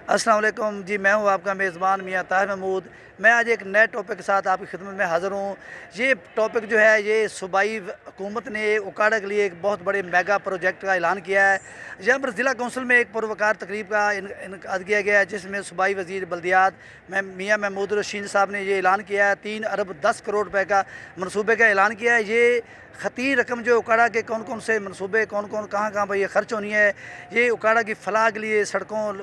السلام علیکم جی، میں ہوں آپ کا میزبان میاں طاہر محمود۔ میں آج ایک نئے ٹاپک کے ساتھ آپ کی خدمت میں حاضر ہوں۔ یہ ٹاپک جو ہے یہ صوبائی حکومت نے اکاڑا کے لیے ایک بہت بڑے میگا پروجیکٹ کا اعلان کیا ہے۔ یہاں پر ضلع کونسل میں ایک پروقار تقریب کا انعقاد کیا گیا ہے، جس میں صوبائی وزیر بلدیات میاں محمود رشید صاحب نے یہ اعلان کیا ہے۔ 3 ارب 10 کروڑ روپے کا منصوبے کا اعلان کیا ہے۔ یہ خطیر رقم جو اکاڑا کے کون کون سے منصوبے کہاں پر یہ خرچ ہونی ہے، یہ اکاڑا کی فلاح کے لیے سڑکوں،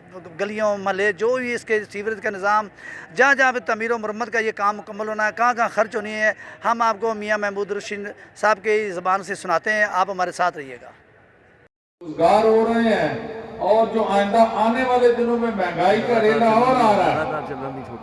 گلیوں، محلے، جو بھی اس کے سیوریج کا نظام، جہاں جہاں پہ تعمیر و مرمت کا یہ کام مکمل ہونا ہے، کہاں خرچ ہونی ہے، ہم آپ کو میاں محمود رشید صاحب کی زبان سے سناتے ہیں۔ آپ ہمارے ساتھ رہیے گا۔ روزگار ہو رہے ہیں اور جو آئندہ آنے والے دنوں میں مہنگائی کا ریلا اور آ رہا ہے۔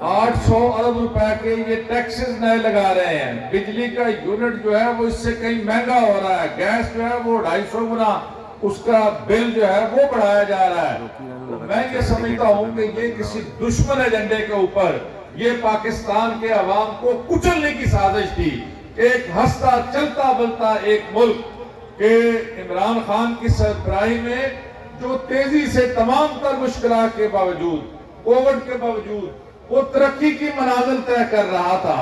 800 ارب روپے کے یہ ٹیکسز نئے لگا رہے ہیں۔ بجلی کا یونٹ جو ہے وہ اس سے کہیں مہنگا ہو رہا ہے۔ گیس جو ہے وہ 250 گنا اس کا بل جو ہے وہ بڑھایا جا رہا ہے۔ میں یہ سمجھتا ہوں کہ یہ کسی دشمن ایجنڈے کے اوپر یہ پاکستان کے عوام کو کچلنے کی سازش تھی۔ ایک ہنستا چلتا بلتا ایک ملک کہ عمران خان کی سربراہی میں جو تیزی سے تمام تر مشکلات کے باوجود، کووڈ کے باوجود وہ ترقی کی منازل طے کر رہا تھا،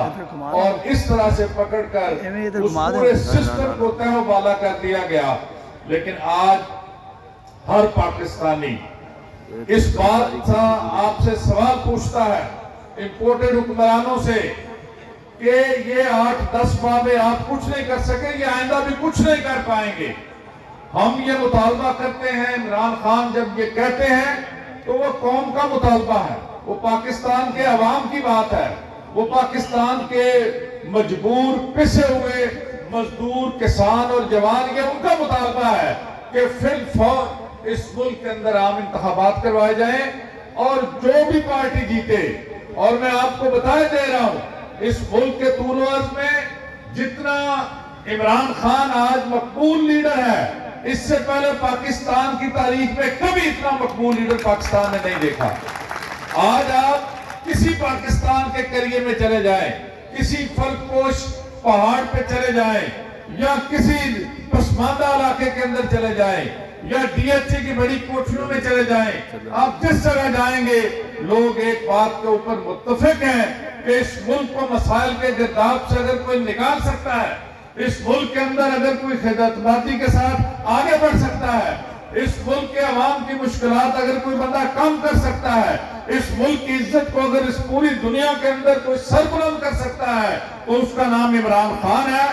اور اس طرح سے پکڑ کر اس پورے سسٹم کو تہہ و بالا کر دیا گیا۔ لیکن آج ہر پاکستانی اس بات کا آپ سے سوال پوچھتا ہے، امپورٹڈ حکمرانوں سے، کہ یہ 8-10 ماہ میں آپ کچھ نہیں کر سکے، یہ آئندہ بھی کچھ نہیں کر پائیں گے۔ ہم یہ مطالبہ کرتے ہیں، عمران خان جب یہ کہتے ہیں تو وہ قوم کا مطالبہ ہے، وہ پاکستان کے عوام کی بات ہے، وہ پاکستان کے مجبور پسے ہوئے مزدور، کسان اور جوان، یہ ان کا مطالبہ ہے کہ فی الفور اس ملک کے اندر عام انتخابات کروائے جائیں اور جو بھی پارٹی جیتے۔ اور میں آپ کو بتائے دے رہا ہوں، اس ملک کے طول و عرض میں جتنا عمران خان آج مقبول لیڈر ہے، اس سے پہلے پاکستان کی تاریخ میں کبھی اتنا مقبول لیڈر پاکستان نے نہیں دیکھا۔ آج آپ کسی پاکستان کے قریے میں چلے جائیں، کسی فلک پوش پہاڑ پہ چلے جائیں، یا کسی پسماندہ علاقے کے اندر چلے جائیں، یا ڈی ایچ اے کی بڑی کوٹھیوں میں چلے جائیں، آپ جس جگہ جائیں گے لوگ ایک بات کے اوپر متفق ہیں کہ اس ملک کو مسائل کے گرداب سے اگر کوئی نکال سکتا ہے، اس ملک کے اندر اگر کوئی خدماتی کے ساتھ آگے بڑھ سکتا ہے، اس ملک کے عوام کی مشکلات اگر کوئی بندہ کم کر سکتا ہے، اس ملک کی عزت کو اگر اس پوری دنیا کے اندر کوئی سربلند کر سکتا ہے، تو اس کا نام عمران خان ہے۔